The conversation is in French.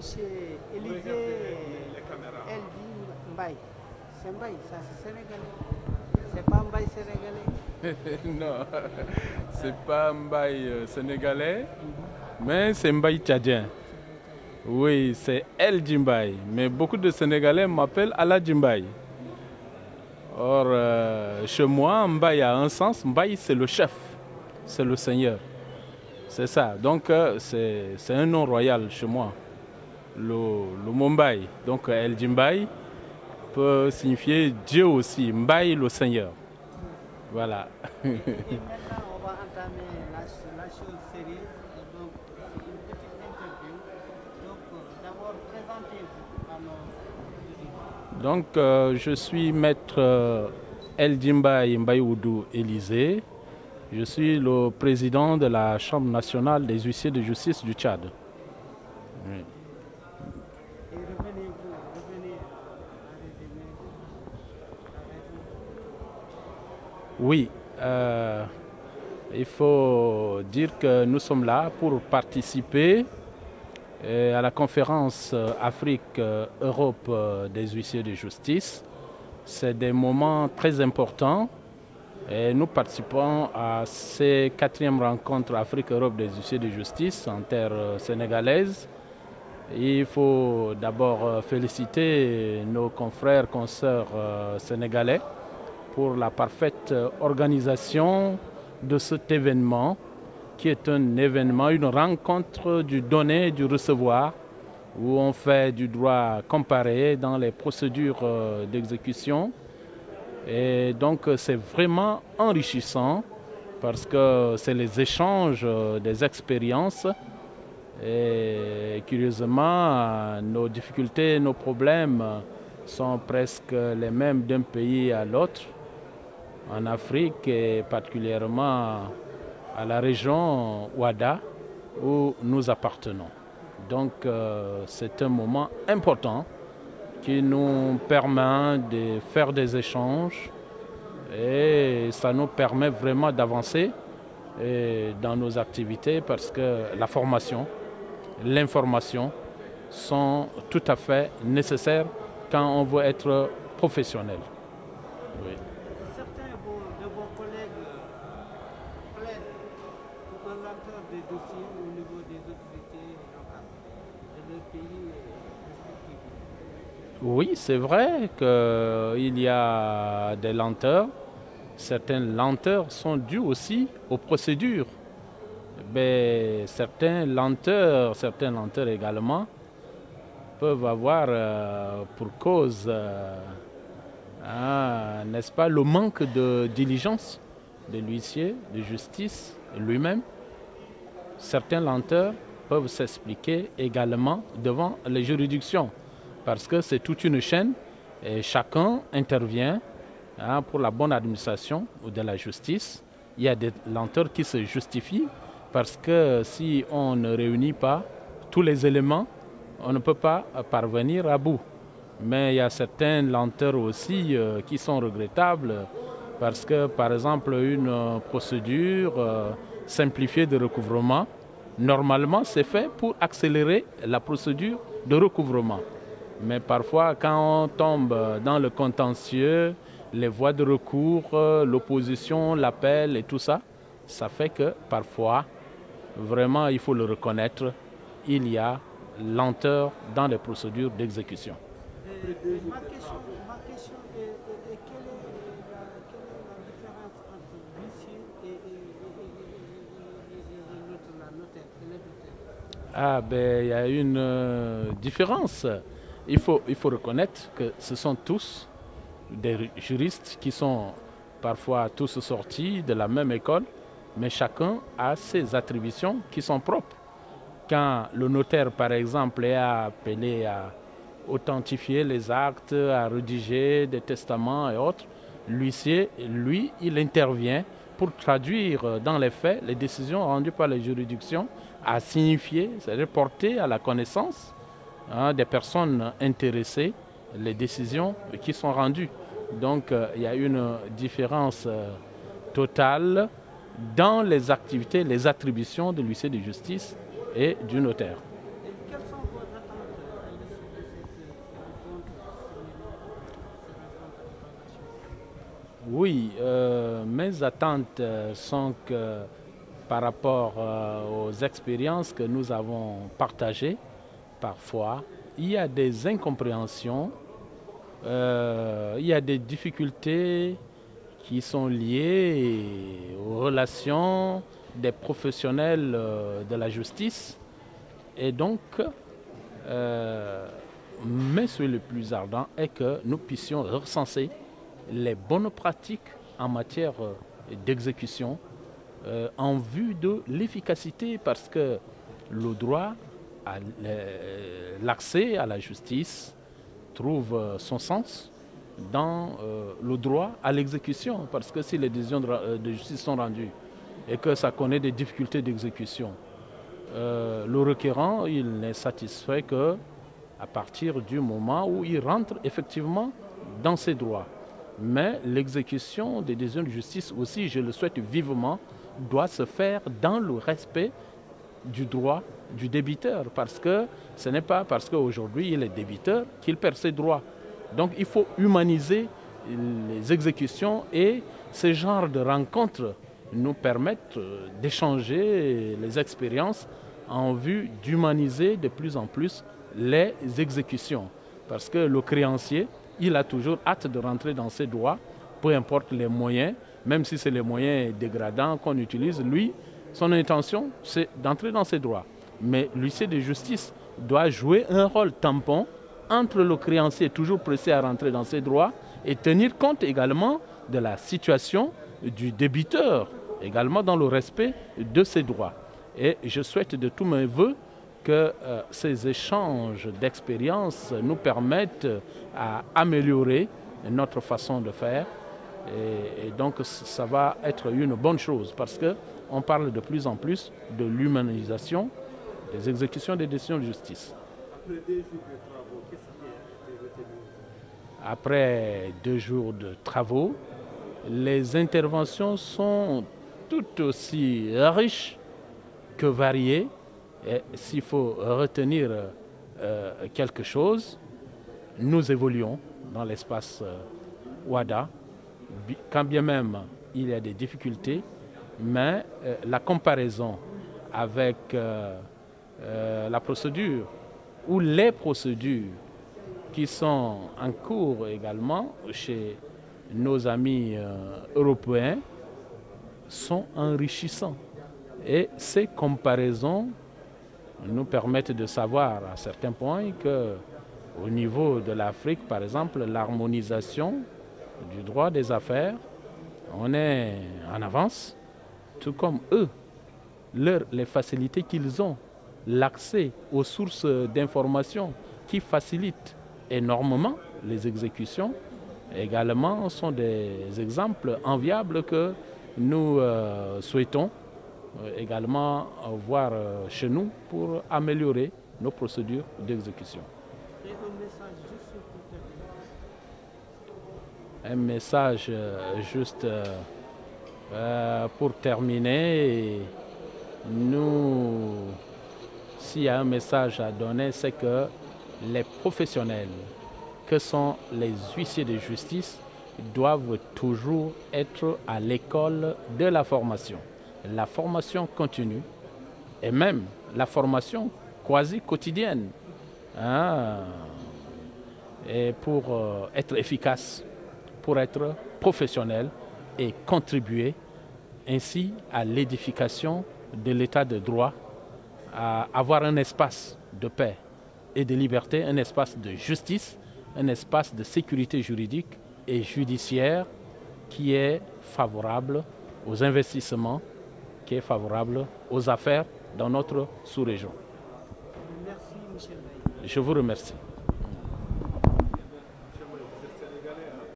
Monsieur Élisée Eldi Mbaye. C'est Mbaye, ça c'est sénégalais. C'est pas Mbaye sénégalais. Non, c'est pas Mbaye sénégalais, mais c'est Mbaye tchadien. Oui, c'est El Djimbaye, mais beaucoup de Sénégalais m'appellent Ala Djimbaye. Or, chez moi, Mbaye a un sens. Mbaye, c'est le chef, c'est le seigneur. C'est ça. Donc, c'est un nom royal chez moi. Le mot Mbaye. Donc, El Djimbaye peut signifier Dieu aussi. Mbaye, le seigneur. Voilà. Et maintenant, on va entamer la chose sérieuse. Donc, c'est une petite interview. Donc, d'abord, présentez-vous à nos auditeurs. Donc, je suis maître El Djimbaye Mbaye-Oudou Élisée. Je suis le président de la Chambre nationale des huissiers de justice du Tchad. Oui. Et revenez à résumer. Oui, il faut dire que nous sommes là pour participer à la conférence Afrique-Europe des huissiers de justice. C'est des moments très importants et nous participons à ces 4e rencontres Afrique-Europe des huissiers de justice en terre sénégalaise. Il faut d'abord féliciter nos confrères, consoeurs sénégalais pour la parfaite organisation de cet événement, qui est un événement, une rencontre du donner et du recevoir, où on fait du droit comparé dans les procédures d'exécution. Et donc c'est vraiment enrichissant parce que c'est les échanges des expériences. Et curieusement, nos difficultés, nos problèmes sont presque les mêmes d'un pays à l'autre. En Afrique et particulièrement à la région Ouada où nous appartenons. Donc c'est un moment important qui nous permet de faire des échanges et ça nous permet vraiment d'avancer dans nos activités parce que la formation, l'information sont tout à fait nécessaires quand on veut être professionnel. Oui. Certains de vos collègues plaident pour un lenteur des dossiers au niveau des autorités locales de leur pays respectifs. Oui, c'est vrai qu'il y a des lenteurs. Certaines lenteurs sont dues aussi aux procédures. Mais certaines lenteurs également peuvent avoir pour cause, n'est-ce pas, le manque de diligence de l'huissier de justice lui-même. Certaines lenteurs peuvent s'expliquer également devant les juridictions parce que c'est toute une chaîne et chacun intervient pour la bonne administration de la justice. Il y a des lenteurs qui se justifient parce que si on ne réunit pas tous les éléments, on ne peut pas parvenir à bout. Mais il y a certaines lenteurs aussi qui sont regrettables parce que, par exemple, une procédure simplifiée de recouvrement, normalement, c'est fait pour accélérer la procédure de recouvrement. Mais parfois, quand on tombe dans le contentieux, les voies de recours, l'opposition, l'appel et tout ça, ça fait que parfois, vraiment, il faut le reconnaître, il y a lenteur dans les procédures d'exécution. Ma question est quelle est la différence entre l'huissier et la notaire? Il y a une différence. Il faut reconnaître que ce sont tous des juristes qui sont parfois tous sortis de la même école, mais chacun a ses attributions qui sont propres. Quand le notaire, par exemple, est appelé à authentifier les actes, à rédiger des testaments et autres, l'huissier, lui, il intervient pour traduire dans les faits les décisions rendues par les juridictions, à signifier, c'est-à-dire porter à la connaissance des personnes intéressées les décisions qui sont rendues. Donc il y a une différence totale dans les activités, les attributions de l'huissier de justice et du notaire. Et quelles sont vos attentes Oui, mes attentes sont que par rapport aux expériences que nous avons partagées, parfois, il y a des incompréhensions, il y a des difficultés qui sont liées aux relations des professionnels de la justice. Et donc, mes souhaits le plus ardent est que nous puissions recenser les bonnes pratiques en matière d'exécution en vue de l'efficacité, parce que le droit à l'accès à la justice trouve son sens dans le droit à l'exécution, parce que si les décisions de justice sont rendues et que ça connaît des difficultés d'exécution, le requérant il n'est satisfait qu'à partir du moment où il rentre effectivement dans ses droits. Mais l'exécution des décisions de justice aussi, je le souhaite vivement, doit se faire dans le respect du droit du débiteur, parce que ce n'est pas parce qu'aujourd'hui il est débiteur qu'il perd ses droits. Donc il faut humaniser les exécutions, et ce genre de rencontres nous permettent d'échanger les expériences en vue d'humaniser de plus en plus les exécutions. Parce que le créancier, il a toujours hâte de rentrer dans ses droits, peu importe les moyens, même si c'est les moyens dégradants qu'on utilise, lui, son intention, c'est d'entrer dans ses droits. Mais l'huissier de justice doit jouer un rôle tampon entre le créancier toujours pressé à rentrer dans ses droits et tenir compte également de la situation du débiteur, également dans le respect de ses droits. Et je souhaite de tous mes voeux que ces échanges d'expériences nous permettent à améliorer notre façon de faire. Et donc ça va être une bonne chose, parce qu'on parle de plus en plus de l'humanisation des exécutions des décisions de justice. Après 2 jours de travaux, les interventions sont tout aussi riches que variées. Et s'il faut retenir quelque chose, nous évoluons dans l'espace WADA, quand bien même il y a des difficultés, mais la comparaison avec la procédure ou les procédures qui sont en cours également chez nos amis européens sont enrichissants. Et ces comparaisons nous permettent de savoir à certains points qu'au niveau de l'Afrique, par exemple, l'harmonisation du droit des affaires, on est en avance, tout comme eux, les facilités qu'ils ont, l'accès aux sources d'information qui facilitent énormément les exécutions, également sont des exemples enviables que nous souhaitons également voir chez nous pour améliorer nos procédures d'exécution. Et un message juste pour terminer. Un message juste pour terminer. Nous, s'il y a un message à donner, c'est que les professionnels que sont les huissiers de justice doivent toujours être à l'école de la formation. La formation continue et même la formation quasi quotidienne, et pour être efficace, pour être professionnel et contribuer ainsi à l'édification de l'état de droit, à avoir un espace de paix et de liberté, un espace de justice, un espace de sécurité juridique et judiciaire qui est favorable aux investissements, qui est favorable aux affaires dans notre sous-région. Merci, Michel Bailly. Je vous remercie.